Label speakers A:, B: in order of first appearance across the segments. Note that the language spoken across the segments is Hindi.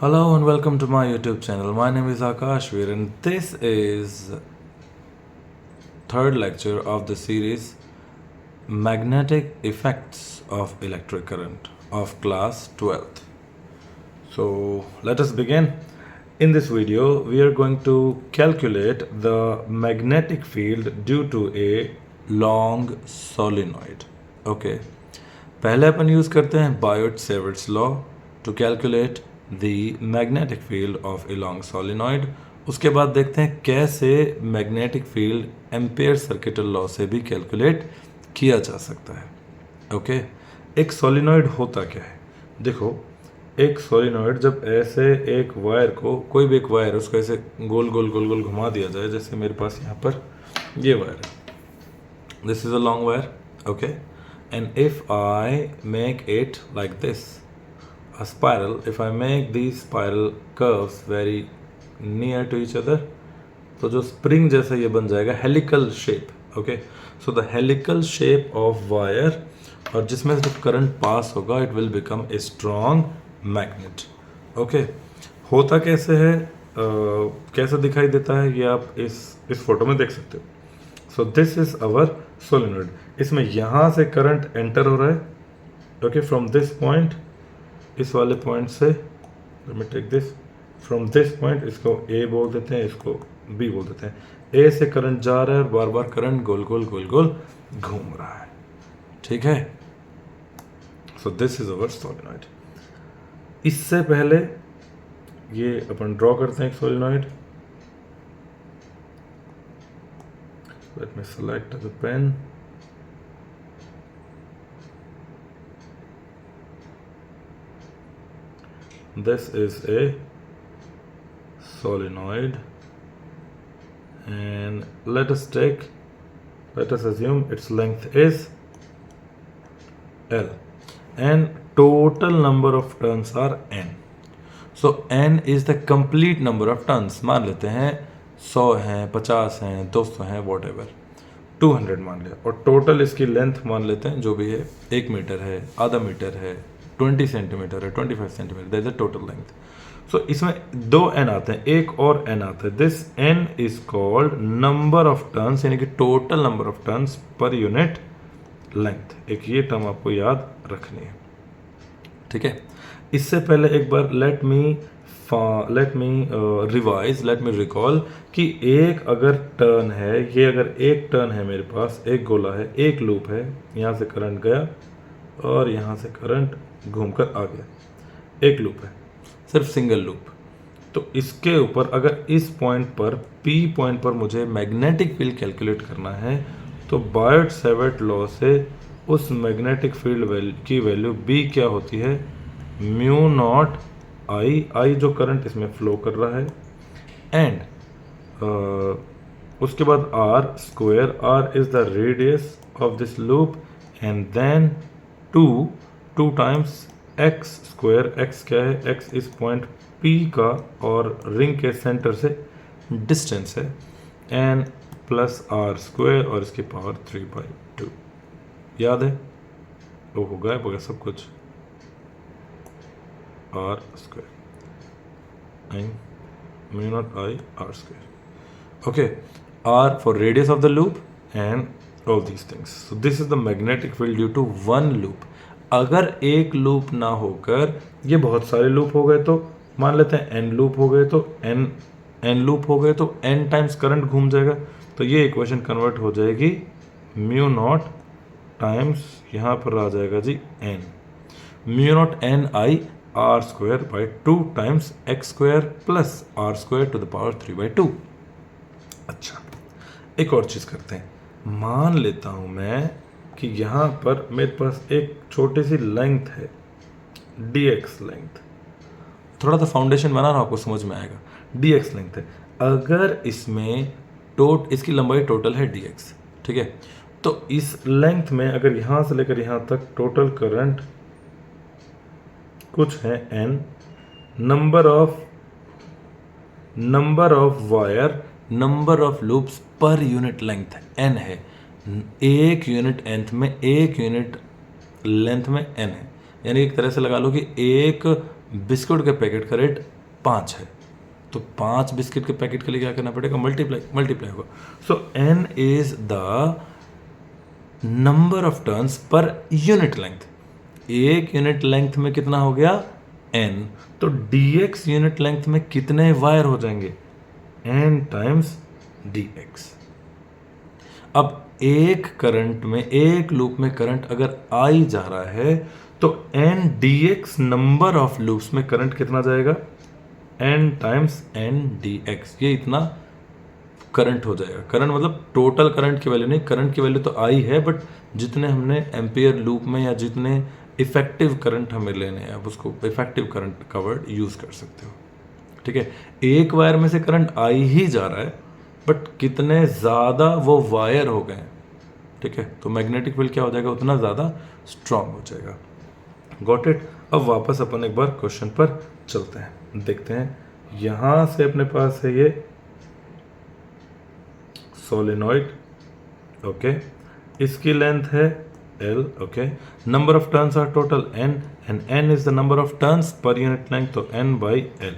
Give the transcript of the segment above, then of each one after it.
A: Hello and welcome to my YouTube channel. My name is Akashvir and this is third lecture of the series Magnetic Effects of Electric Current of class 12th. So let us begin. In this video we are going to calculate the magnetic field due to a long solenoid. Okay. पहले अपन यूज करते हैं Biot-Savart's law to calculate the magnetic field of a long solenoid. उसके बाद देखते हैं कैसे magnetic field ampere circuital law से भी कैलकुलेट किया जा सकता है. ओके. एक सोलिनॉइड होता क्या है? देखो, एक सोलिनॉइड जब ऐसे एक वायर को, कोई भी एक वायर है, उसको ऐसे गोल गोल गोल गोल घुमा दिया जाए, जैसे मेरे पास यहाँ पर ये वायर है, this is a long wire. Okay. And if I make it like this, a spiral, if I make these spiral curves very near to each other, तो जो स्प्रिंग जैसा ये बन जाएगा helical shape. Okay. So the helical shape of wire, और जिसमें से जब करंट पास होगा it will become a strong magnet. Okay. होता कैसे है, कैसा दिखाई देता है, ये आप इस फोटो में देख सकते हो. So this is our solenoid. इसमें यहाँ से करंट एंटर हो रहा है. ओके. फ्रॉम दिस पॉइंट, इस वाले पॉइंट से, let me take this, from this point, इसको ए बोल देते हैं, इसको बी बोल देते हैं. ए से करंट जा रहा है और बार बार करंट गोल गोल गोल गोल घूम रहा है. ठीक है. So this is our solenoid. इससे पहले ये अपन ड्रॉ करते हैं एक solenoid. Let me select the pen. This is a solenoid, and let us assume its length is L, and total number of turns are N. So N is the complete number of turns. मान लेते हैं 100 हैं, 50 हैं, 200 हैं, वॉट एवर, 200 मान लिया. और टोटल इसकी लेंथ मान लेते हैं जो भी है, 1 मीटर है, आधा मीटर है, 20 सेंटीमीटर है, 25 centimetre, that is the total length. So इसमें 2 n आते हैं, एक और n आता है. This n is called number of turns, यानी कि total number of turns per unit length. एक ये टर्म आपको याद रखनी है. ठीक है. इससे पहले एक बार लेट मी रिकॉल कि एक अगर टर्न है, ये अगर एक टर्न है मेरे पास, एक गोला है, एक लूप है, यहाँ से करंट गया और यहाँ से करंट घूमकर आ गया, एक लूप है, सिर्फ सिंगल लूप. तो इसके ऊपर अगर इस पॉइंट पर, P पॉइंट पर मुझे मैग्नेटिक फील्ड कैलकुलेट करना है, तो बायोट-सावर्ट लॉ से उस मैग्नेटिक फील्ड की वैल्यू B क्या होती है, म्यू नॉट I जो करंट इसमें फ्लो कर रहा है, एंड उसके बाद R square, R is the radius of this loop, and then 2 times x square. x क्या है, x इस पॉइंट P का और रिंग के सेंटर से डिस्टेंस है, एंड प्लस R स्क्वायर और इसकी पावर 3/2. याद है? वो होगा सब कुछ, R square and mu naught I R square. Okay, R for radius of the loop and all these things. So this is the magnetic field due to one loop. अगर एक लूप ना होकर ये बहुत सारे लूप हो गए, तो मान लेते हैं n लूप हो गए, तो n लूप हो गए, तो n टाइम्स करंट घूम जाएगा. तो ये इक्वेशन कन्वर्ट हो जाएगी म्यू नॉट टाइम्स, यहाँ पर आ जाएगा जी n, mu naught n I R square by 2 times x square plus R square to the power 3/2. अच्छा, एक और चीज़ करते हैं. मान लेता हूँ मैं कि यहाँ पर मेरे पास एक छोटी सी लेंथ है, dx लेंथ. थोड़ा सा फाउंडेशन बना रहा हूँ, आपको समझ में आएगा. dx लेंथ है. अगर इसमें इसकी लंबाई टोटल है dx, ठीक है, तो इस लेंथ में अगर यहाँ से लेकर यहाँ तक टोटल करंट कुछ है n, number of wire, number of loops पर यूनिट लेंथ n है. एक यूनिट लेंथ में, एक यूनिट लेंथ में n है. यानी एक तरह से लगा लो कि एक बिस्कुट के पैकेट का रेट 5 है, तो 5 बिस्किट के पैकेट के लिए क्या करना पड़ेगा, मल्टीप्लाई होगा। सो n is the number of turns per unit length. एक यूनिट लेंथ में कितना हो गया, n, तो dx यूनिट लेंथ में कितने वायर हो जाएंगे, n टाइम्स dx। अब एक करंट में, एक लूप में करंट अगर आई जा रहा है तो n dx number of loops में करंट कितना जाएगा, n टाइम्स n dx। ये इतना करंट हो जाएगा। करंट मतलब टोटल करंट की वैल्यू नहीं, करंट की वैल्यू तो आई है, बट जितने हमने एम्पियर लूप में या जितने इफेक्टिव करंट हमें लेने हैं, आप उसको इफेक्टिव करंट का वर्ड यूज कर सकते हो। ठीक है, एक वायर में से करंट आई ही जा रहा है, बट कितने ज़्यादा वो वायर हो गए। ठीक है, तो मैग्नेटिक फील्ड क्या हो जाएगा, उतना ज़्यादा स्ट्रांग हो जाएगा। Got it. अब वापस अपन एक बार क्वेश्चन पर चलते हैं, देखते हैं। यहां से अपने पास है ये सोलेनॉइड, ओके, इसकी लेंथ है L, okay, number of turns are total N and N is the number of turns per unit length, तो N बाई L,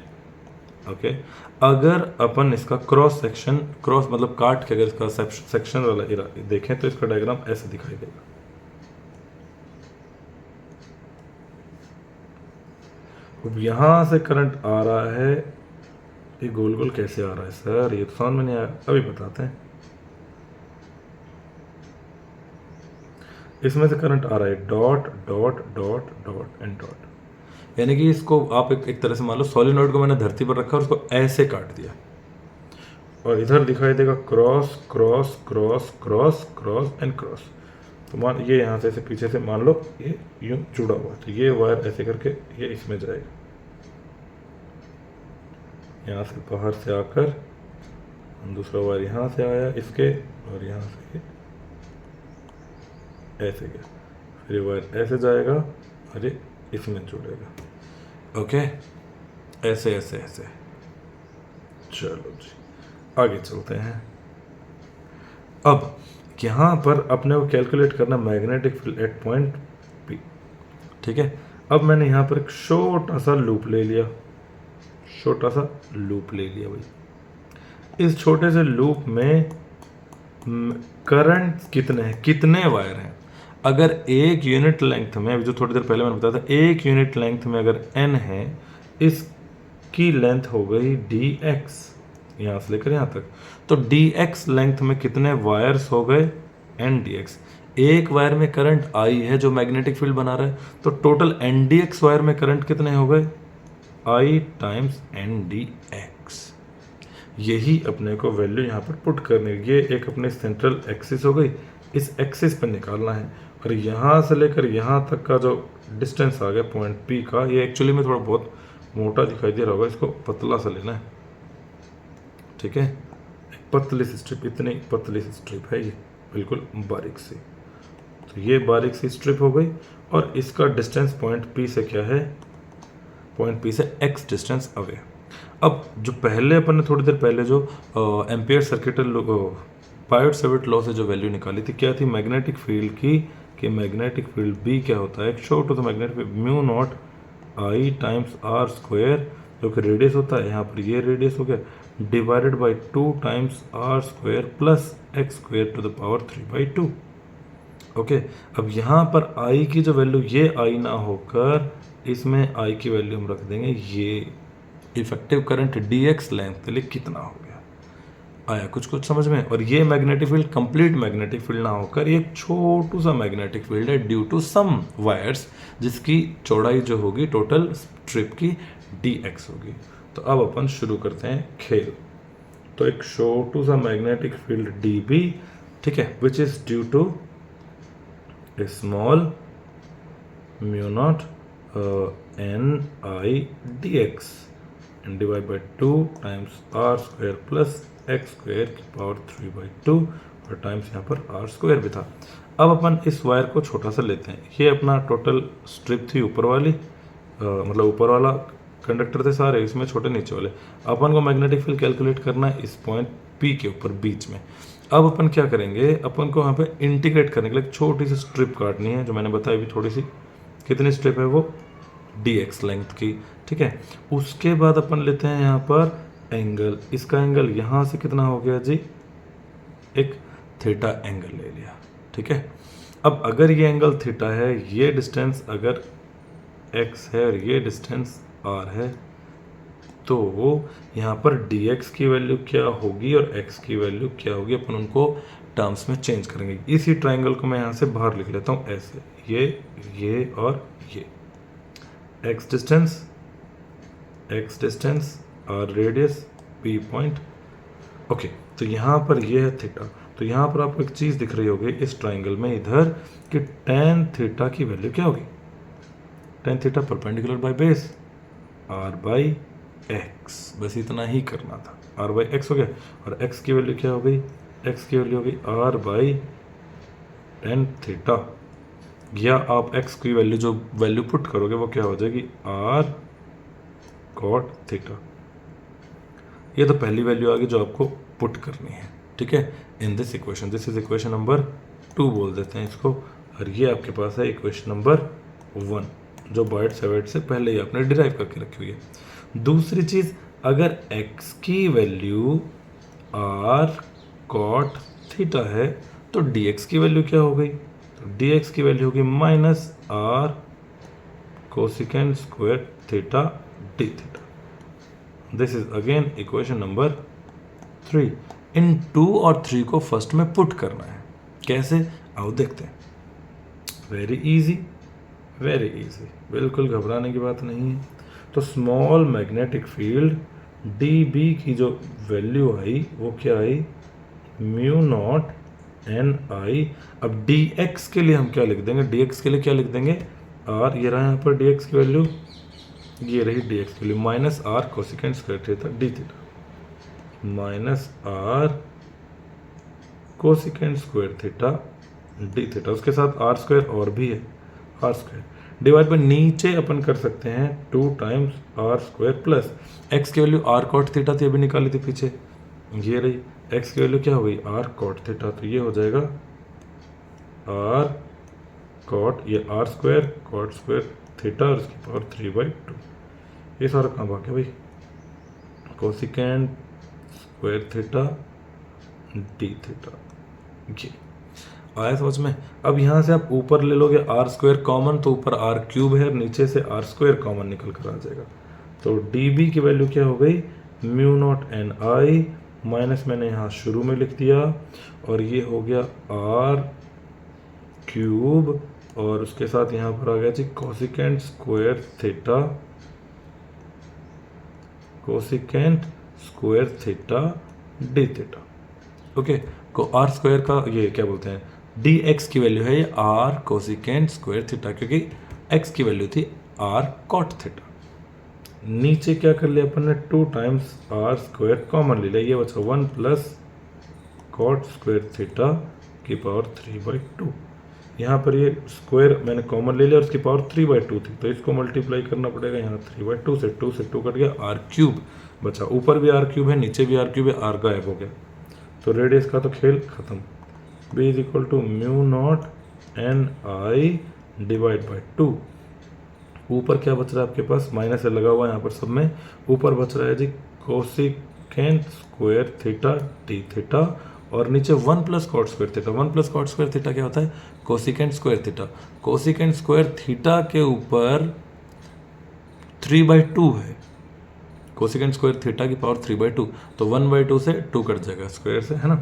A: ओके। अगर अपन इसका क्रॉस सेक्शन, क्रॉस मतलब काट के अगर इसका सेक्शन वाला देखें तो इसका डायग्राम ऐसे दिखाई देगा। अब यहां से करंट आ रहा है, ये गोल गोल कैसे आ रहा है सर, ये तो समझ में नहीं आया, अभी बताते हैं। इसमें से करंट आ रहा है dot dot dot dot and dot, यानी कि इसको आप एक तरह से मान लो सोलिनॉइड को मैंने धरती पर रखा और उसको ऐसे काट दिया, और इधर दिखाई देगा cross cross cross cross cross and cross. तो मान ये यहाँ से पीछे से मान लो ये यूं जुड़ा हुआ है, तो ये वायर ऐसे करके ये इसमें जाएगा, यहाँ से बाहर से आकर दूसरा वायर यहाँ से आया इसके, और यहाँ से ऐसे गया, फिर ये वायर ऐसे जाएगा और ये इसमें जुड़ेगा। ओके, ऐसे ऐसे ऐसे। चलो जी आगे चलते हैं। अब यहाँ पर अपने को कैलकुलेट करना magnetic field eight point P। ठीक है, अब मैंने यहाँ पर एक छोटा सा लूप ले लिया, छोटा सा लूप ले लिया भाई। इस छोटे से लूप में करंट कितने हैं, कितने वायर हैं। अगर एक यूनिट लेंथ में, अभी जो थोड़ी देर पहले मैंने बताया था, एक यूनिट लेंथ में अगर n है, इसकी लेंथ हो गई dx, यहाँ से लेकर यहाँ तक, तो dx लेंथ में कितने वायर्स हो गए, n dx। एक वायर में करंट I है जो मैग्नेटिक फील्ड बना रहा है, तो टोटल n dx वायर में करंट कितने हो गए, I टाइम्स n dx। यही अपने को वैल्यू यहाँ पर पुट करनी है। ये एक अपने सेंट्रल एक्सिस हो गई, इस एक्सिस पर निकालना है, और यहाँ से लेकर यहाँ तक का जो डिस्टेंस आ गया पॉइंट P का, ये एक्चुअली में थोड़ा बहुत मोटा दिखाई दे रहा होगा, इसको पतला सा लेना है। ठीक है, एक पतली सी स्ट्रिप, इतनी पतली सी स्ट्रिप है ये, बिल्कुल बारीक सी। तो ये बारीक सी स्ट्रिप हो गई, और इसका डिस्टेंस पॉइंट P से क्या है, पॉइंट P से x डिस्टेंस अवे। अब जो पहले अपन ने थोड़ी देर पहले जो एम्पियर सर्किट पायोट-सेविट लॉ से जो वैल्यू निकाली थी, क्या थी, मैग्नेटिक फील्ड की, कि मैग्नेटिक फील्ड B क्या होता है, एक शॉर्ट होता है magnetic field mu not I times R square, जो कि रेडियस होता है, यहाँ पर ये रेडियस हो गया, divided by 2 times R square plus x square to the power 3/2। Okay, अब यहाँ पर I की जो वैल्यू, ये I ना होकर इसमें I की वैल्यू हम रख देंगे, ये इफेक्टिव करंट dx लेंथ के लिए कितना हो गया। आया कुछ कुछ समझ में। और ये magnetic field complete magnetic field ना होकर ये छोटू सा मैग्नेटिक फील्ड है ड्यू टू सम वायर्स, जिसकी चौड़ाई जो होगी टोटल स्ट्रिप की dx होगी। तो अब अपन शुरू करते हैं खेल। तो एक छोटू सा मैग्नेटिक फील्ड dB, ठीक है, which is due to a small mu not NI dx and divide by 2 times R square plus x square की पावर 3/2, और टाइम्स यहाँ पर R स्क्वायर भी था। अब अपन इस वायर को छोटा सा लेते हैं, ये अपना टोटल स्ट्रिप थी ऊपर वाली, मतलब ऊपर वाला कंडक्टर थे सारे, इसमें छोटे नीचे वाले। अपन को मैग्नेटिक फील्ड कैलकुलेट करना है इस पॉइंट P के ऊपर बीच में। अब अपन क्या करेंगे, अपन को यहाँ पे इंटीग्रेट करने के लिए छोटी सी स्ट्रिप काटनी है, जो मैंने बताई अभी थोड़ी सी, कितनी स्ट्रिप है वो dx लेंथ की, ठीक है। उसके बाद अपन लेते हैं यहाँ पर एंगल, इसका एंगल यहाँ से कितना हो गया जी, एक थीटा एंगल ले लिया, ठीक है। अब अगर ये एंगल थीटा है, ये डिस्टेंस अगर x है और ये डिस्टेंस r है, तो यहाँ पर dx की वैल्यू क्या होगी और x की वैल्यू क्या होगी, अपन उनको टर्म्स में चेंज करेंगे। इसी ट्राइंगल को मैं यहाँ से बाहर लिख लेता हूँ ऐसे, ये और ये, x distance r radius p point, okay. तो यहाँ पर ये है थीटा, तो यहाँ पर आपको एक चीज़ दिख रही होगी इस ट्राइंगल में इधर कि tan थीटा की वैल्यू क्या होगी, tan theta perpendicular by base r by x, बस इतना ही करना था, r बाई x हो गया। और x की वैल्यू क्या हो गई, x की वैल्यू हो गई r बाई tan थीटा, या आप x की वैल्यू जो वैल्यू पुट करोगे वो क्या हो जाएगी, r cot थीटा। ये तो पहली वैल्यू आ गई जो आपको पुट करनी है, ठीक है, in this equation. This is equation number 2 बोल देते हैं इसको, और ये आपके पास है इक्वेशन नंबर 1 जो बॉयड सेवर्ट से पहले ही आपने डिराइव करके रखी हुई है। दूसरी चीज, अगर x की वैल्यू r cot थीटा है तो dx की वैल्यू क्या हो गई, तो dx की वैल्यू होगी minus r cosecant square theta d theta. This is again equation number 3। इन 2 और 3 को फर्स्ट में पुट करना है, कैसे आओ देखते हैं। वेरी इजी, बिल्कुल घबराने की बात नहीं है। तो स्मॉल मैग्नेटिक फील्ड dB की जो वैल्यू आई वो क्या आई, म्यू नॉट NI। अब dx के लिए हम क्या लिख देंगे, dx के लिए क्या लिख देंगे, r, ये रहा यहाँ पर dx की वैल्यू, ये रही dx के लिए minus r cosecant square theta d theta, minus r cosecant square theta d theta, उसके साथ r स्क्वायर और भी है, r स्क्वायर डिवाइड बाय नीचे अपन कर सकते हैं 2 times r square plus x की वैल्यू r cot थीटा थी, अभी निकाली थी पीछे, ये रही, x की वैल्यू क्या हो गई, r cot थीटा, तो ये हो जाएगा r cot, ये r square cot square theta और उसकी पावर 3/2। ये सारा कहाँ भाग गया भाई, cosecant square theta d theta, ये आया समझ में। अब यहाँ से आप ऊपर ले लोगे r स्क्वायर कॉमन, तो ऊपर r क्यूब है, नीचे से r स्क्वायर कॉमन निकल कर आ जाएगा। तो dB की वैल्यू क्या हो गई, म्यू नॉट NI, माइनस मैंने यहाँ शुरू में लिख दिया, और ये हो गया r क्यूब, और उसके साथ यहाँ पर आ गया जी cosecant square theta, cosecant square theta d theta, okay. को r स्क्वायर का ये क्या बोलते हैं, dx की वैल्यू है ये r कोसिकेंट स्क्वायर थीटा, क्योंकि x की वैल्यू थी r cot थीटा। नीचे क्या कर लिया अपन ने, 2 टाइम्स r स्क्वायर कॉमन ले लिया, ये बचा 1 प्लस cot स्क्वायर थीटा की पावर 3/2। यहाँ पर ये स्क्वायर मैंने कॉमन ले लिया और उसकी पावर 3/2 थी, तो इसको मल्टीप्लाई करना पड़ेगा, यहाँ 3/2 से 2 कट गया, r क्यूब बचा, ऊपर भी r क्यूब है नीचे भी r क्यूब है, r गायब हो गया, तो रेडियस का तो खेल खत्म। b is equal to mu not NI divide by 2। ऊपर क्या बच रहा है आपके पास, माइनस से लगा हुआ है यहाँ पर सब में, ऊपर बच रहा है जी cosecant square theta d theta, और नीचे 1 plus cot square theta. 1 plus cot square theta क्या होता है, cosecant square theta. Cosecant square theta के ऊपर 3/2 है, कोसिकेंट स्क्वायर थीटा की पावर 3/2, तो 1/2 से 2 कट जाएगा स्क्वायर से, है ना,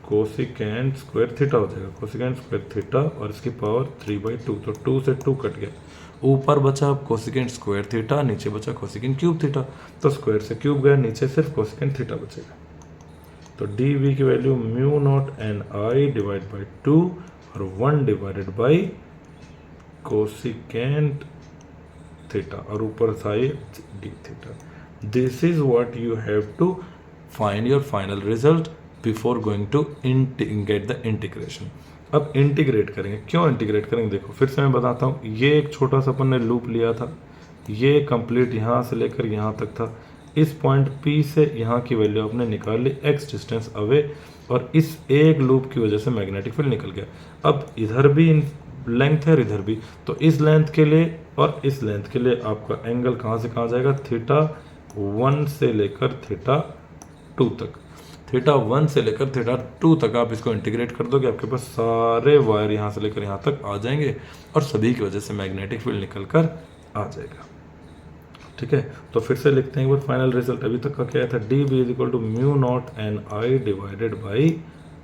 A: कोसिकेंट स्क्वायर थीटा हो जाएगा, कोसिकेंट स्क्वायर थीटा और इसकी पावर 3/2, तो 2 से 2 कट गया, ऊपर बचा कोसिकेंट स्क्वायर थीटा, नीचे बचा कोसिकेंट क्यूब थीटा, तो स्क्वायर से क्यूब गया, नीचे सिर्फ कोसिकेंट थीटा बचेगा। तो dV की value mu not NI divide by 2 और 1 डिवाइडेड बाई कोसिकेंट थीटा, और ऊपर था ये d theta. This is what you have to find your final result before going to get the integration. अब इंटीग्रेट करेंगे, क्यों इंटीग्रेट करेंगे, देखो फिर से मैं बताता हूँ। ये एक छोटा सा अपन ने लूप लिया था, ये कंप्लीट यहाँ से लेकर यहाँ तक था, इस पॉइंट P से यहाँ की वैल्यू आपने निकाल ली x डिस्टेंस अवे, और इस एक लूप की वजह से मैग्नेटिक फील्ड निकल गया। अब इधर भी लेंथ है और इधर भी, तो इस लेंथ के लिए और इस लेंथ के लिए आपका एंगल कहाँ से कहाँ जाएगा, थीटा 1 से लेकर थीटा 2 तक। थीटा 1 से लेकर थीटा 2 तक आप इसको इंटीग्रेट कर दोगे, आपके पास सारे वायर यहाँ से लेकर यहाँ तक आ जाएंगे और सभी की वजह से मैग्नेटिक फील्ड निकल कर आ जाएगा। ठीक है, तो फिर से लिखते हैं एक बार फाइनल रिजल्ट। अभी तक का क्या था, D B is equal to mu not N I divided by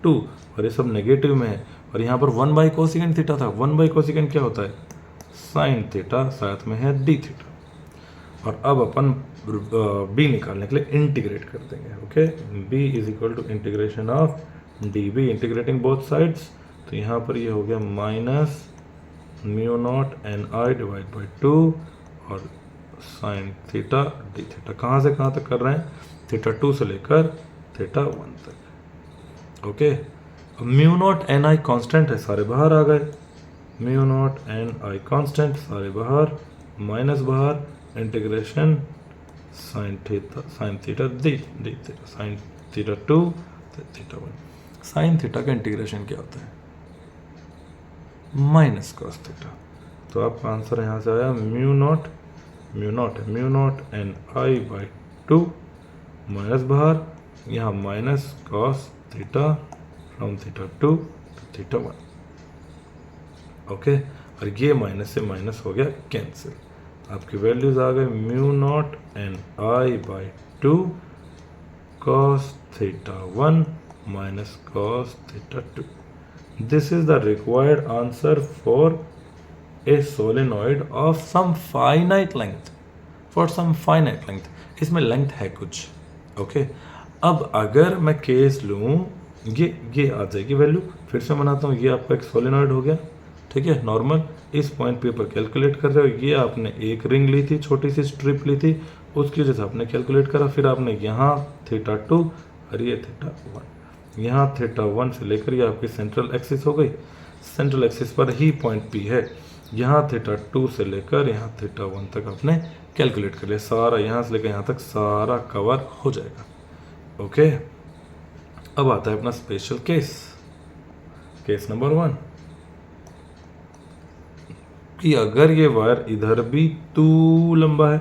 A: 2, और ये सब नेगेटिव में है, और यहाँ पर 1 बाई कोसिकेंट थीटा था। 1 बाई कोसिकेंट क्या होता है, साइन थीटा, साथ में है डी थीटा। और अब अपन बी निकालने के लिए इंटीग्रेट कर देंगे। Okay, B is equal to integration of D B, integrating both sides, तो यहाँ पर ये हो गया minus mu not N I divide by 2 और साइन थीटा डी थीटा। कहाँ से कहाँ तक कर रहे हैं, थीटा 2 से लेकर थीटा 1 तक। ओके, अब म्यू नॉट एन आई कॉन्स्टेंट है, सारे बाहर आ गए, म्यू नॉट एन आई कॉन्स्टेंट, सारे बाहर, माइनस बाहर, integration sine theta D theta, sine theta 2 theta 1। Sine theta का इंटीग्रेशन क्या होता है, माइनस कॉस थीटा। तो आपका आंसर यहाँ से आया mu not N I by 2, minus बाहर, यहाँ minus cos theta from theta 2 to theta 1। Okay, और ये माइनस से माइनस हो गया कैंसिल, आपकी वैल्यूज आ गए mu naught N I by 2 cos theta 1 minus cos theta 2। This is the required answer for a solenoid of some finite length, for some finite length, इसमें लेंथ है कुछ। ओके, अब अगर मैं केस लूँ, ये आ जाएगी वैल्यू, फिर से बनाता हूँ, ये आपका एक सोलेनॉइड हो गया। ठीक है, नॉर्मल इस पॉइंट पे ऊपर कैलकुलेट कर रहे हो, ये आपने एक रिंग ली थी, छोटी सी स्ट्रिप ली थी, उसकी वजह से आपने कैलकुलेट करा, फिर आपने यहाँ थीटा 2 और ये थीटा 1, यहाँ थीटा 1 से लेकर ये आपकी सेंट्रल एक्सिस हो गई, सेंट्रल एक्सिस पर ही पॉइंट पी है, यहाँ थीटा 2 से लेकर यहाँ थीटा 1 तक आपने कैलकुलेट कर लिया, सारा यहाँ से लेकर यहाँ तक सारा कवर हो जाएगा। ओके, अब आता है अपना स्पेशल केस, केस नंबर 1, कि अगर ये वायर इधर भी तू लंबा है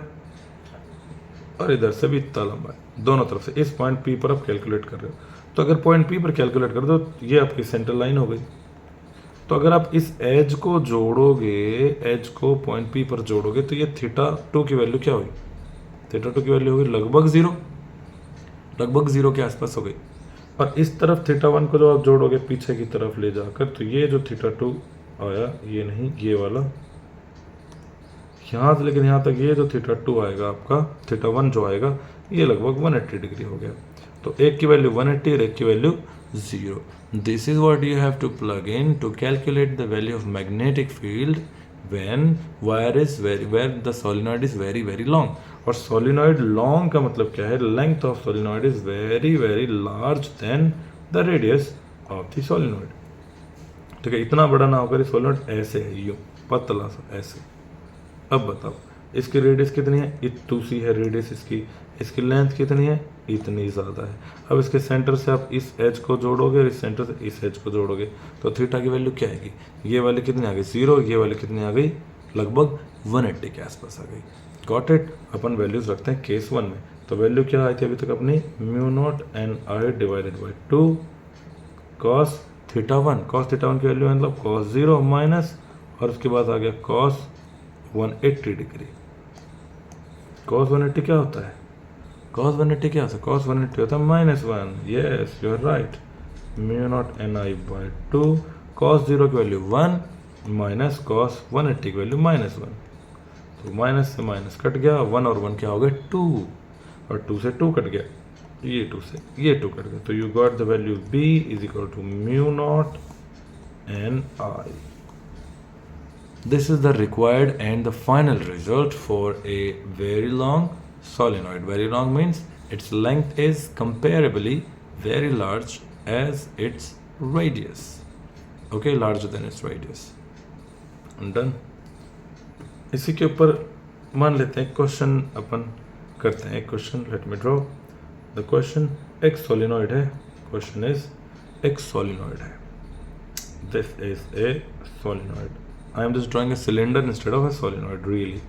A: और इधर से भी इतना लंबा है, दोनों तरफ से, इस पॉइंट पी पर आप कैलकुलेट कर रहे हो, तो अगर पॉइंट पी पर कैलकुलेट कर दो, ये आपकी सेंटर लाइन हो गई। तो अगर आप इस एज को जोड़ोगे, एज को पॉइंट पी पर जोड़ोगे, तो ये थीटा 2 की वैल्यू क्या हुई, थीटा 2 की वैल्यू होगी लगभग जीरो के आसपास हो गई। और इस तरफ थीटा 1 को जो आप जोड़ोगे पीछे की तरफ ले जाकर, तो ये जो थीटा 2 आया, ये नहीं, ये वाला यहाँ से लेकिन यहाँ तक, ये जो थीटा 2 आएगा आपका, थीटा 1 जो आएगा, ये लगभग 180 डिग्री हो गया। तो एक की वैल्यू 180 और एक की value 0। This is what you have to plug in to calculate the value of magnetic field when where the solenoid is very long। और solenoid long का मतलब क्या है, length of solenoid is very large than the radius of the solenoid। ठीक है, इतना बड़ा ना होकर solenoid ऐसे है, यूं पतला सा ऐसे। अब बताओ इसकी रेडियस कितनी है, इतनी सी है रेडियस इसकी लेंथ कितनी है, इतनी ज़्यादा है। अब इसके सेंटर से आप इस एज को जोड़ोगे और इस सेंटर से इस एज को जोड़ोगे, तो थीटा की वैल्यू क्या आएगी, ये वाली कितनी आ गई 0, ये वाली कितनी आ गई लगभग 180 के आसपास आ गई। Got it. अपन वैल्यूज रखते हैं केस 1 में। तो वैल्यू क्या आई थी अभी तक अपनी, mu naught N I divided by 2 cos theta 1। Cos theta 1 की वैल्यू मतलब कॉस 0 माइनस, और उसके बाद आ गया कॉस 180 डिग्री। कॉस 180 क्या होता है, कॉस 180 क्या होता है, कॉस 180 होता है -1। Yes you are right, mu not N I by 2 cos 0 की वैल्यू 1 माइनस कॉस 180 की वैल्यू -1। तो माइनस से माइनस कट गया, 1 और 1 क्या हो गए 2, और 2 से 2 कट गया, ये 2 से ये 2 कट गया। तो you got the value B is equal to mu not N I. This is the required and the final result for a very long solenoid. Very long means its length is comparably very large as its radius. Okay, larger than its radius. And done. इसी के ऊपर मान लेते हैं क्वेश्चन अपन करते हैं। एक question, let me draw the question. एक सोलिनॉइड है, क्वेश्चन इज एक सोलिनॉइड है, this is a solenoid. I am just drawing a cylinder instead of A solenoid really.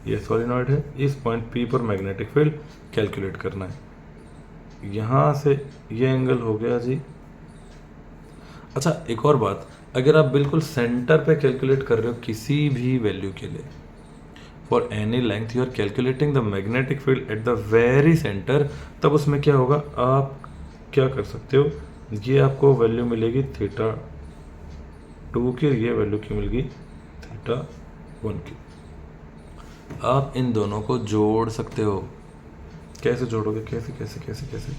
A: ये सोलिनॉइड है, इस पॉइंट P पर मैग्नेटिक फील्ड कैलकुलेट करना है। यहाँ से ये एंगल हो गया जी। अच्छा एक और बात, अगर आप बिल्कुल सेंटर पे कैलकुलेट कर रहे हो किसी भी वैल्यू के लिए, for any length you are calculating the magnetic field at the very centre, तब उसमें क्या होगा, आप क्या कर सकते हो, ये आपको वैल्यू मिलेगी थीटा 2 की, ये वैल्यू की मिलेगी थीटा 1 की। आप इन दोनों को जोड़ सकते हो। कैसे जोड़ोगे, कैसे कैसे कैसे कैसे,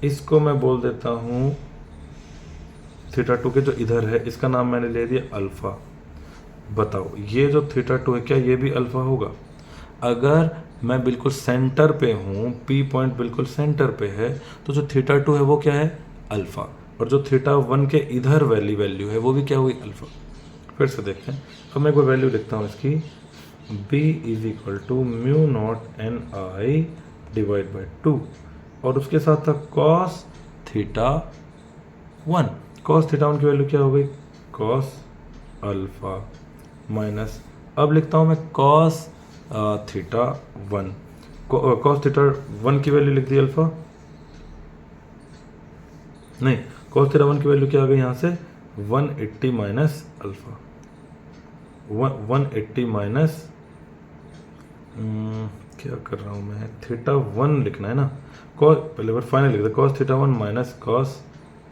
A: इसको मैं बोल देता हूँ थीटा 2 के जो इधर है इसका नाम मैंने ले दिया अल्फा। बताओ ये जो थीटा 2 है क्या ये भी अल्फा होगा? अगर मैं बिल्कुल सेंटर पे हूँ, P पॉइंट बिल्कुल सेंटर पे है, तो जो थीटा 2 है वो क्या है, अल्फा। और जो थीटा 1 के इधर वाली वैल्यू है वो भी क्या हुई, अल्फा। फिर से देखते हैं, अब मैं कोई वैल्यू लिखता हूँ इसकी, B is equal to mu not N I divide by 2, और उसके साथ था कॉस थीटा 1। कॉस थीटा 1 की वैल्यू क्या हो गई, कॉस अल्फा, माइनस, अब लिखता हूँ मैं कॉस थीटा 1, कॉस थीटा 1 की वैल्यू लिख दी अल्फा, नहीं, कॉस थीटा 1 की वैल्यू क्या आ गई यहाँ से, 180 माइनस अल्फा, 180 माइनस, क्या कर रहा हूँ मैं, थीटा 1 लिखना है ना, कॉस पहले बार फाइनल लिख दे, cos theta 1 minus cos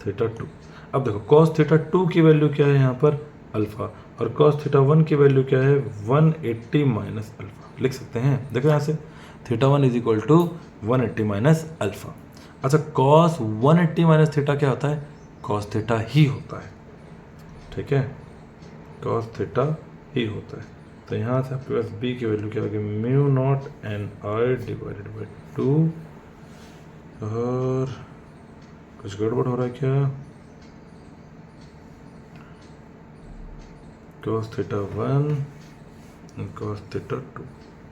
A: theta 2। अब देखो कॉस थीटा 2 की वैल्यू क्या है यहाँ पर, अल्फा, और कॉस थीटा 1 की वैल्यू क्या है, 180 माइनस अल्फा। लिख सकते हैं, देखो यहाँ से theta 1 is equal to 180 minus alpha. अच्छा कॉस 180 माइनस थीटा क्या होता है, कॉस थीटा ही होता है, ठीक है, कॉस थीटा ही होता है। तो यहाँ से आपके पास B की वैल्यू क्या होगी, mu naught N I divided by 2, और कुछ गड़बड़ हो रहा है क्या, cos theta 1 cos theta 2,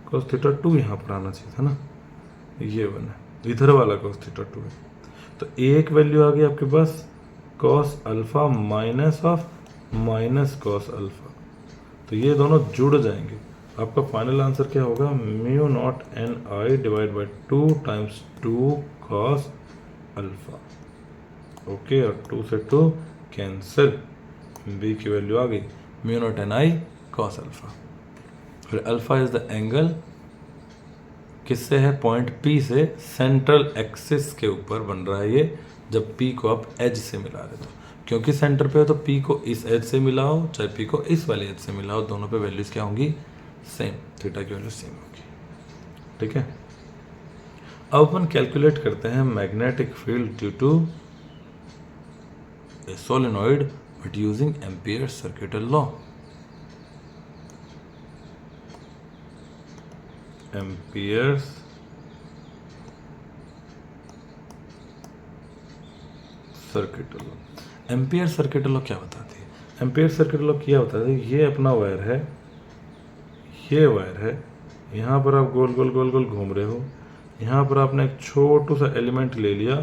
A: cos theta 2 यहाँ पर आना चाहिए था ना, ये 1 है, इधर वाला cos थीटा 2 है। तो एक वैल्यू आ गई आपके पास cos alpha minus of minus cos alpha, तो ये दोनों जुड़ जाएंगे। आपका फाइनल आंसर क्या होगा, mu naught N I divide by 2 times 2 cos alpha. Okay, और 2 से 2 कैंसिल, B की वैल्यू आ गई म्यू नॉट एन आई cos अल्फा। फिर अल्फा इज द एंगल किससे है, पॉइंट P से सेंट्रल एक्सिस के ऊपर बन रहा है ये, जब P को आप एज से मिला रहे हो, क्योंकि सेंटर पे हो तो P को इस एज से मिलाओ चाहे P को इस वाली एज से मिलाओ, दोनों पे वैल्यूज क्या होंगी, सेम, थीटा की वैल्यू सेम होगी, ठीक है। अब अपन कैलकुलेट करते हैं magnetic field due to a solenoid but using Ampere circuital law. Ampere circuital law, Ampere circuital law क्या बताती है, एम्पियर सर्किटल लॉ क्या बताती है, ये अपना वायर है, ये वायर है, यहाँ पर आप गोल गोल गोल गोल घूम रहे हो, यहाँ पर आपने एक छोटू सा एलिमेंट ले लिया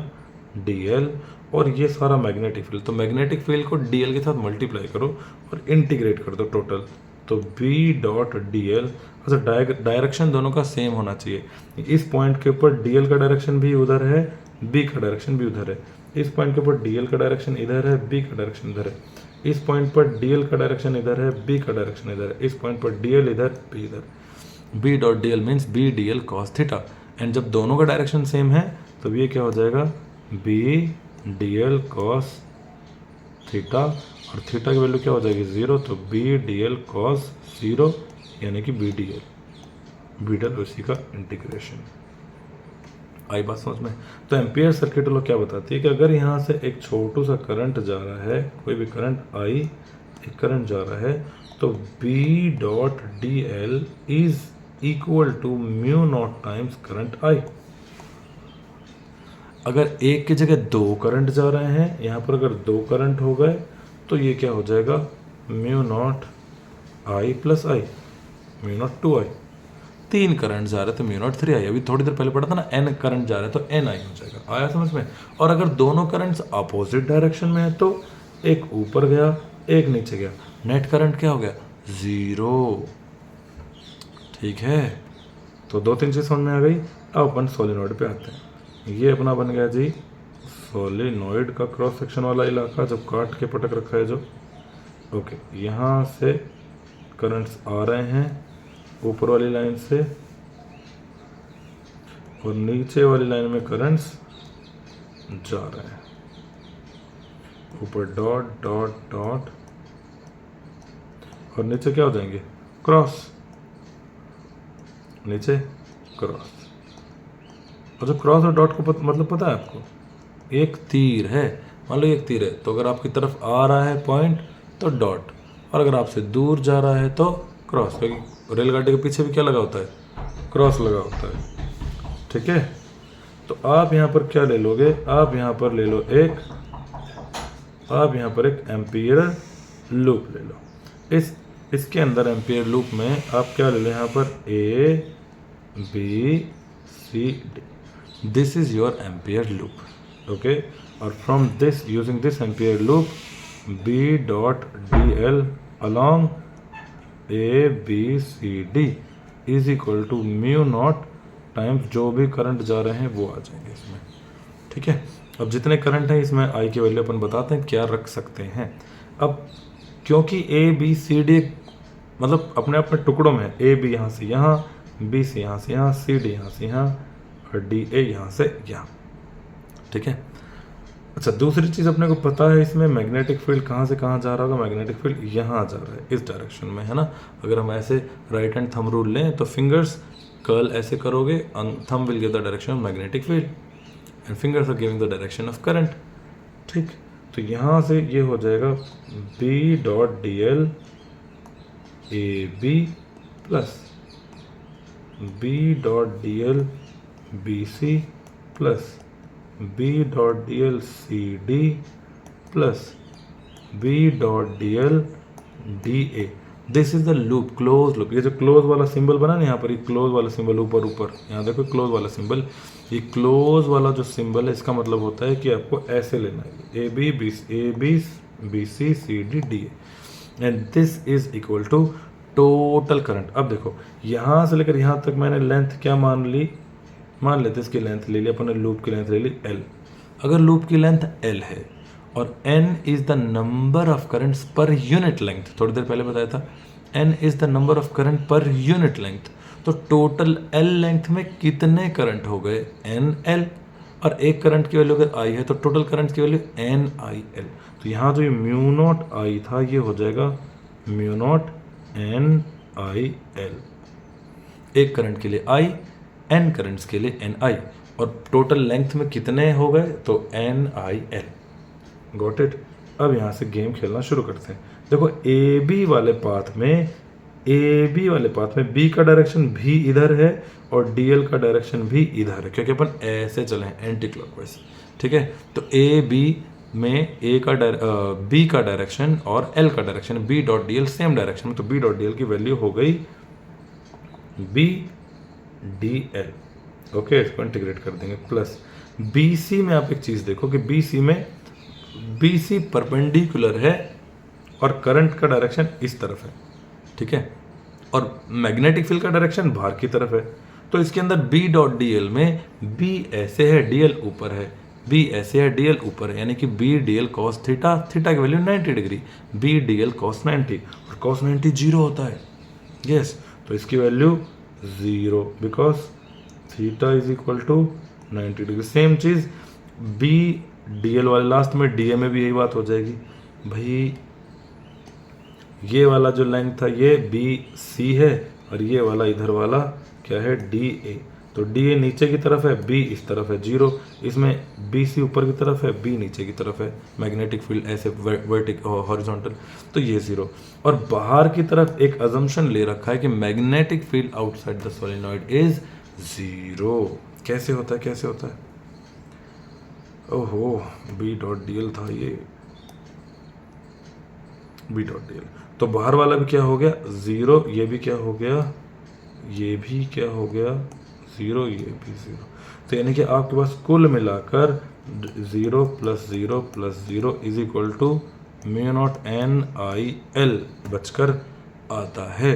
A: dl, और ये सारा मैग्नेटिक फील्ड, तो मैग्नेटिक फील्ड को dl के साथ मल्टीप्लाई करो और इंटीग्रेट कर दो टोटल, तो B डॉट dl, अच्छा डायरेक्शन दोनों का सेम होना चाहिए, इस पॉइंट के ऊपर dl का डायरेक्शन भी उधर है, B का डायरेक्शन भी उधर है, इस पॉइंट के ऊपर dl का डायरेक्शन इधर है, B का डायरेक्शन इधर है, इस पॉइंट पर dl का डायरेक्शन इधर है, B का डायरेक्शन इधर है, इस पॉइंट पर dl इधर, B इधर, B dot dl means B dl cos theta, and जब दोनों का डायरेक्शन सेम है तो ये क्या हो जाएगा, B dl cos थीटा, और थीटा की वैल्यू क्या हो जाएगी 0, तो B dl cos 0 यानी कि B dl उसी का इंटीग्रेशन। आई बात समझ में? तो एम्पियर सर्किट लॉ क्या बताती है कि अगर यहाँ से एक छोटू सा करंट जा रहा है, कोई भी करंट I, एक करंट जा रहा है, तो B dot dl is equal to mu not times current I। अगर एक की जगह दो करंट जा रहे हैं, यहाँ पर अगर दो करंट हो गए तो ये क्या हो जाएगा, mu not I plus I, mu naught 2I। तीन करंट जा रहे तो म्यू नॉट 3I, अभी थोड़ी देर पहले पढ़ा था ना, n करंट जा रहे तो ni हो जाएगा। आया समझ में? और अगर दोनों करंट्स अपोजिट डायरेक्शन में है तो एक ऊपर गया एक नीचे गया, नेट करंट क्या हो गया, 0। ठीक है, तो 2-3 चीज़ समझ में आ गई। अब अपन सोलिनॉइड पे आते हैं। ये अपना बन गया जी सोलिनॉइड का क्रॉस सेक्शन वाला इलाका, जब काट के पटक रखा है जो। ओके, यहाँ से करंट्स आ रहे हैं ऊपर वाली लाइन से, और नीचे वाली लाइन में करंट्स जा रहे हैं। ऊपर डॉट डॉट डॉट, और नीचे क्या हो जाएंगे, क्रॉस, नीचे क्रॉस। और जो क्रॉस और डॉट को मतलब पता है आपको, एक तीर है, मान लो एक तीर है, तो अगर आपकी तरफ आ रहा है पॉइंट तो डॉट, और अगर आपसे दूर जा रहा है तो क्रॉस, क्योंकि रेलगाड़ी के पीछे भी क्या लगा होता है, क्रॉस लगा होता है। ठीक है, तो आप यहाँ पर क्या ले लोगे, आप यहाँ पर ले लो आप यहाँ पर एक एम्पियर लूप ले लो। इसके अंदर एम्पियर लूप में आप क्या ले लो, यहाँ पर A B C D, this is your ampere loop. Okay, और from this, using this ampere loop, B dot DL along A B C D is equal to mu not times जो भी करंट जा रहे हैं वो आ जाएंगे इसमें। ठीक है, अब जितने करंट हैं इसमें आई की वैल्यू अपन बताते हैं क्या रख सकते हैं। अब क्योंकि A B C D मतलब अपने आप में टुकड़ों में है, A B यहाँ से यहाँ, B C यहाँ से यहाँ, C D यहाँ से यहाँ, और D A यहाँ से यहाँ। ठीक है, अच्छा दूसरी चीज़ अपने को पता है इसमें मैग्नेटिक फील्ड कहाँ से कहाँ जा रहा होगा, मैग्नेटिक फील्ड यहाँ जा रहा है इस डायरेक्शन में, है ना। अगर हम ऐसे राइट हैंड थंब रूल लें तो फिंगर्स कर्ल ऐसे करोगे, thumb will give the direction of magnetic field and fingers are giving the direction of current. ठीक, तो यहाँ से ये हो जाएगा B dot DL AB plus B dot DL BC plus B dot DL CD plus B dot DL DA। This is the loop, close loop. ये जो क्लोज वाला सिंबल बना ना यहाँ पर, ये क्लोज वाला सिंबल ऊपर ऊपर, यहाँ देखो क्लोज वाला सिंबल, ये क्लोज वाला जो सिंबल है इसका मतलब होता है कि आपको ऐसे लेना है, ABCD and this is equal to total current. अब देखो यहाँ से लेकर यहाँ तक मैंने लेंथ क्या मान लेते इसकी लेंथ ले ली अपन ने, लूप की लेंथ ले ली L। अगर लूप की लेंथ L है और N is the number of currents पर यूनिट लेंथ, थोड़ी देर पहले बताया था N is the number of current पर यूनिट लेंथ, तो टोटल L लेंथ में कितने करंट हो गए, NL, और एक करंट की वैल्यू अगर I है तो टोटल करंट की वैल्यू NIL। तो यहाँ जो ये म्यू नॉट I था ये हो जाएगा म्यू नॉट NIL, एक करंट के लिए I, N करंट्स के लिए NI, और टोटल लेंथ में कितने हो गए तो NIL। Got it. अब यहाँ से गेम खेलना शुरू करते हैं। देखो AB वाले पाथ में B का डायरेक्शन भी इधर है और DL का डायरेक्शन भी इधर है, क्योंकि अपन ऐसे चले हैं एंटी क्लॉकवाइज। ठीक है, तो AB में B का डायरेक्शन और L का direction, B dot DL same direction में, तो B डॉट DL की वैल्यू हो गई BDL। ओके, इसको इंटीग्रेट कर देंगे, प्लस BC में आप एक चीज़ देखो कि BC परपेंडिकुलर है और करंट का डायरेक्शन इस तरफ है। ठीक है, और मैग्नेटिक फील्ड का डायरेक्शन बाहर की तरफ है, तो इसके अंदर B डॉट DL में B ऐसे है, DL ऊपर है, B ऐसे है, DL ऊपर है, यानी कि B DL cos theta, theta की value 90 degree, B DL cos 90, और cos 90 जीरो होता है। यस, तो इसकी value 0 because theta is equal to 90 degree. Same चीज़ B DL वाले लास्ट में DA में भी यही बात हो जाएगी भाई। ये वाला जो लेंथ था ये BC है और ये वाला इधर वाला क्या है DA, तो DA नीचे की तरफ है, B इस तरफ है 0, इसमें BC ऊपर की तरफ है, B नीचे की तरफ है, मैग्नेटिक फील्ड ऐसे हॉरिजॉन्टल, तो ये 0। और बाहर की तरफ एक अजम्पशन ले रखा है कि magnetic field outside the solenoid is 0। कैसे होता है ओहो, B डॉट DL था ये, B डॉट DL, तो बाहर वाला भी क्या हो गया 0, ये भी क्या हो गया, ये भी क्या हो गया 0, ये भी 0। तो यानी कि आपके पास कुल मिलाकर 0 plus 0 plus 0 is equal to mu not N I L बचकर आता है।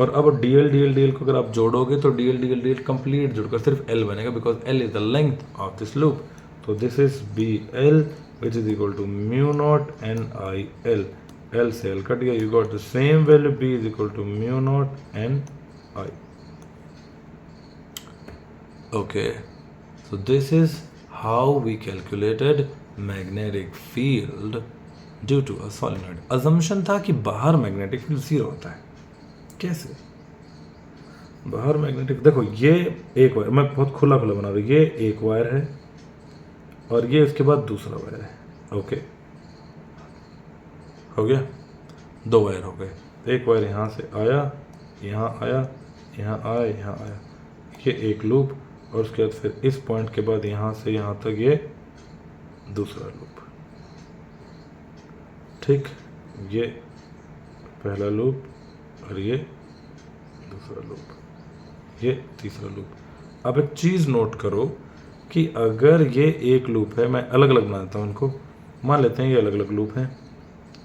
A: और अब डी एल को अगर आप जोड़ोगे तो डी एल कंप्लीट जुड़कर सिर्फ एल बनेगा, because L is the length of this loop. तो this is B L which is equal to mu not N I L, L से एल कट गया, you got the same value, B is equal to mu not N I. Okay, so this is how we calculated magnetic field due to a solenoid. assumption था कि बाहर मैग्नेटिक फील्ड जीरो होता है। कैसे बाहर मैग्नेटिक, देखो ये एक वायर, मैं बहुत खुला खुला बना रहा हूँ, ये एक वायर है और ये उसके बाद दूसरा वायर है। ओके, हो गया, दो वायर हो गए, एक वायर यहाँ से आया, यहाँ आया, यहाँ आया, यहाँ आया, ये एक लूप, और उसके बाद फिर इस पॉइंट के बाद यहाँ से यहाँ तक ये दूसरा लूप। ठीक, ये पहला लूप और ये दूसरा लूप, ये तीसरा लूप। अब एक चीज़ नोट करो कि अगर ये एक लूप है, मैं अलग अलग बना देता हूँ इनको, मान लेते हैं ये अलग अलग लूप हैं,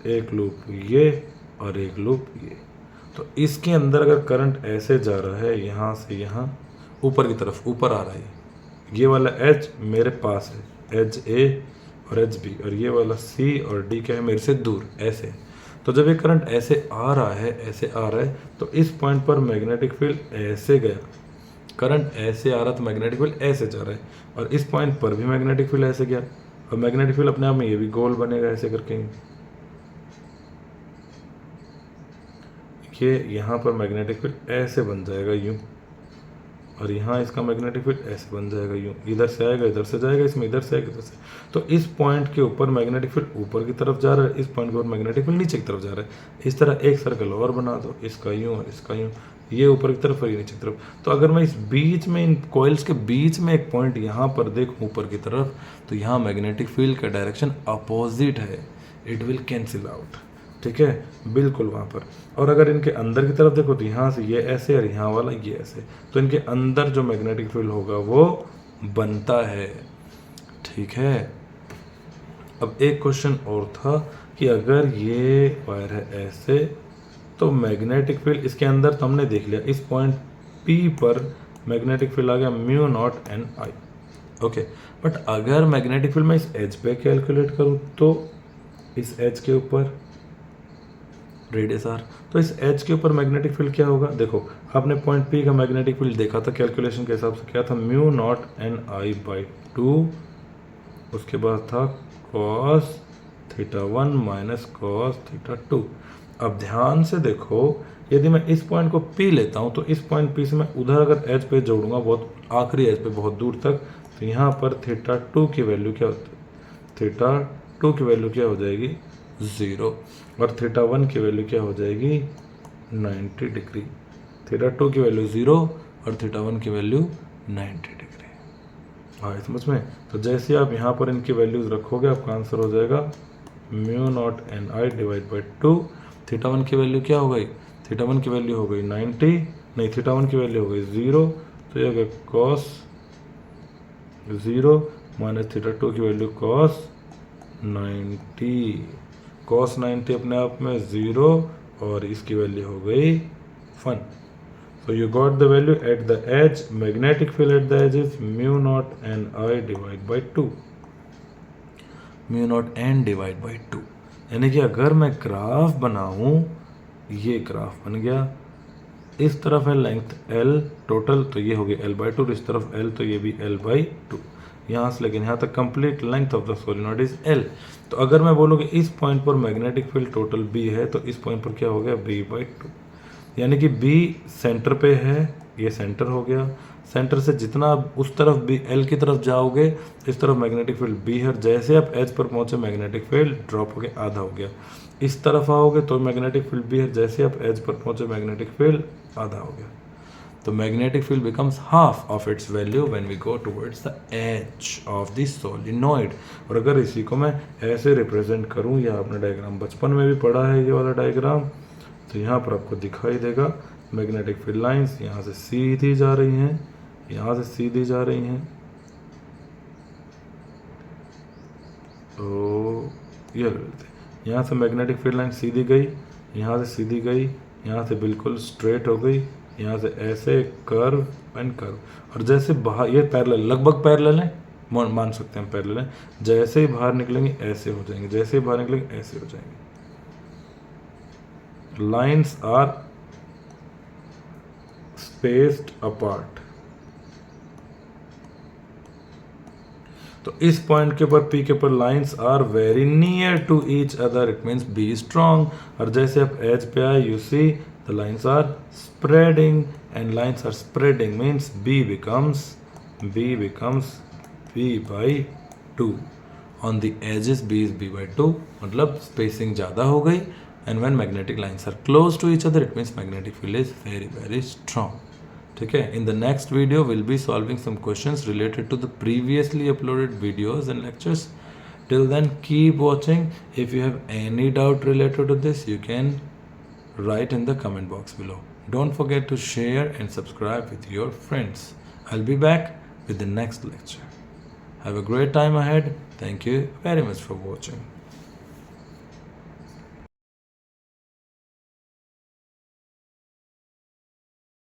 A: एक लूप ये और एक लूप ये। तो इसके अंदर अगर करंट ऐसे जा रहा है, यहाँ से यहाँ ऊपर की तरफ, ऊपर आ रहा है, ये वाला एच मेरे पास है, एच ए और एच बी, और ये वाला सी और डी क्या है, मेरे से दूर, ऐसे। तो जब ये करंट ऐसे आ रहा है, ऐसे आ रहा है, तो इस पॉइंट पर मैग्नेटिक फील्ड ऐसे गया, करंट ऐसे आ रहा तो मैग्नेटिक फील्ड ऐसे जा रहा है, और इस पॉइंट पर भी मैग्नेटिक फील्ड ऐसे गया, और मैग्नेटिक फील्ड अपने आप में ये भी गोल बनेगा ऐसे करके। ये यहाँ पर मैग्नेटिक फील्ड ऐसे बन जाएगा यूं, और यहाँ इसका मैग्नेटिक फील्ड ऐसे बन जाएगा यूं, इधर से आएगा इधर से जाएगा, इसमें इधर से आएगा इधर से। तो इस पॉइंट के ऊपर मैग्नेटिक फील्ड ऊपर की तरफ जा रहा है, इस पॉइंट के ऊपर मैग्नेटिक फील्ड नीचे की तरफ जा रहा है। इस तरह एक सर्कल और बना दो, इसका यूं और इसका यूं, ये ऊपर की तरफ और ये नीचे की तरफ। तो अगर मैं इस बीच में, इन कॉइल्स के बीच में एक पॉइंट यहाँ पर देखूँ ऊपर की तरफ, तो यहाँ मैग्नेटिक फील्ड का डायरेक्शन अपोजिट है, इट विल कैंसिल आउट। ठीक है, बिल्कुल वहाँ पर। और अगर इनके अंदर की तरफ देखो तो यहाँ से ये ऐसे और यहाँ वाला ये ऐसे, तो इनके अंदर जो मैग्नेटिक फील्ड होगा वो बनता है। ठीक है, अब एक क्वेश्चन और था कि अगर ये वायर है ऐसे, तो मैग्नेटिक फील्ड इसके अंदर, तो हमने देख लिया इस पॉइंट P पर मैग्नेटिक फील्ड आ गया mu naught N I. Okay, but अगर मैग्नेटिक फील्ड मैं इस एज पे कैलकुलेट करूँ, तो इस एज के ऊपर रेडियस आर, तो इस एच के ऊपर मैग्नेटिक फील्ड क्या होगा। देखो, आपने पॉइंट पी का मैग्नेटिक फील्ड देखा था, कैलकुलेशन के हिसाब से क्या था, mu naught N I by 2, उसके बाद था cos theta 1 minus cos theta 2। अब ध्यान से देखो, यदि मैं इस पॉइंट को पी लेता हूँ, तो इस पॉइंट पी से मैं उधर अगर एच पे जोड़ूंगा, बहुत आखिरी एच पे बहुत दूर तक, तो यहाँ पर थीटा 2 की वैल्यू क्या होती है, थीटा 2 की वैल्यू क्या हो जाएगी, 0, और थीटा 1 की वैल्यू क्या हो जाएगी, 90 डिग्री। थीटा 2 की वैल्यू 0 और थीटा 1 की वैल्यू 90 डिग्री। हाँ, समझ में। तो जैसे आप यहाँ पर इनकी वैल्यूज रखोगे, आपका आंसर हो जाएगा mu naught N I divide by 2। Theta 1 की वैल्यू क्या हो गई, थीटा 1 की वैल्यू हो गई 90, नहीं थीटा 1 की वैल्यू हो गई 0, तो ये हो गया कॉस 0 माइनस थीटा 2 की वैल्यू कॉस 90। कॉस 90 अपने आप में 0 और इसकी वैल्यू हो गई 1। So you got the value at the edge, magnetic field at the edge is mu not N I divide by 2, mu not N divide by 2। यानी कि अगर मैं ग्राफ बनाऊं, ये ग्राफ बन गया, इस तरफ है लेंथ L टोटल, तो ये हो गया L बाई 2, इस तरफ L, तो ये भी L बाई 2, यहाँ से लेकिन यहाँ तक complete length of the solenoid is L। तो अगर मैं बोलूँ कि इस पॉइंट पर मैग्नेटिक फील्ड टोटल B है, तो इस पॉइंट पर क्या हो गया, B बाई 2, यानी कि B सेंटर पे है, ये सेंटर हो गया, सेंटर से जितना आप उस तरफ भी L की तरफ जाओगे, इस तरफ मैग्नेटिक फील्ड B है, जैसे आप H पर पहुंचे मैग्नेटिक फील्ड ड्रॉप हो गया, आधा हो गया। इस तरफ आओगे तो मैग्नेटिक फील्ड B है, जैसे आप H पर पहुंचे मैग्नेटिक फील्ड आधा हो गया। तो magnetic field becomes half of its value when we go towards the edge of the solenoid. और अगर इसी को मैं ऐसे रिप्रेजेंट करूं, या आपने डायग्राम बचपन में भी पढ़ा है ये वाला डायग्राम, तो यहाँ पर आपको दिखाई देगा मैग्नेटिक फील्ड लाइंस यहाँ से सीधी जा रही हैं, यहाँ से सीधी जा रही हैं, तो ये लेते हैं, यहाँ से मैग्नेटिक फील्ड लाइन सीधी गई, यहाँ से सीधी गई, यहाँ से बिल्कुल स्ट्रेट हो गई, यहाँ से ऐसे कर्व एंड कर्व, और जैसे बाहर ये पैरेलल, लगभग पैरेलल है, मान सकते हैं पैरेलल है। जैसे ही बाहर निकलेंगे ऐसे हो जाएंगे, जैसे ही बाहर निकलेंगे ऐसे हो जाएंगे। Lines are spaced apart. तो इस पॉइंट के ऊपर P के ऊपर lines are very near to each other, it means B strong. और जैसे आप एज पे आए, you see the lines are spreading, and lines are spreading means B becomes B/2 on the edges, B is B/2, मतलब स्पेसिंग ज़्यादा हो गई। And when magnetic lines are close to each other, it means magnetic field is very very strong. ठीक है, in the next video will be solving some questions related to the previously uploaded videos and lectures. Till then, keep watching. If you have any doubt related to this, you can write in the comment box below. Don't forget to share and subscribe with your friends. I'll be back with the next lecture. Have a great time ahead. Thank you very much for watching.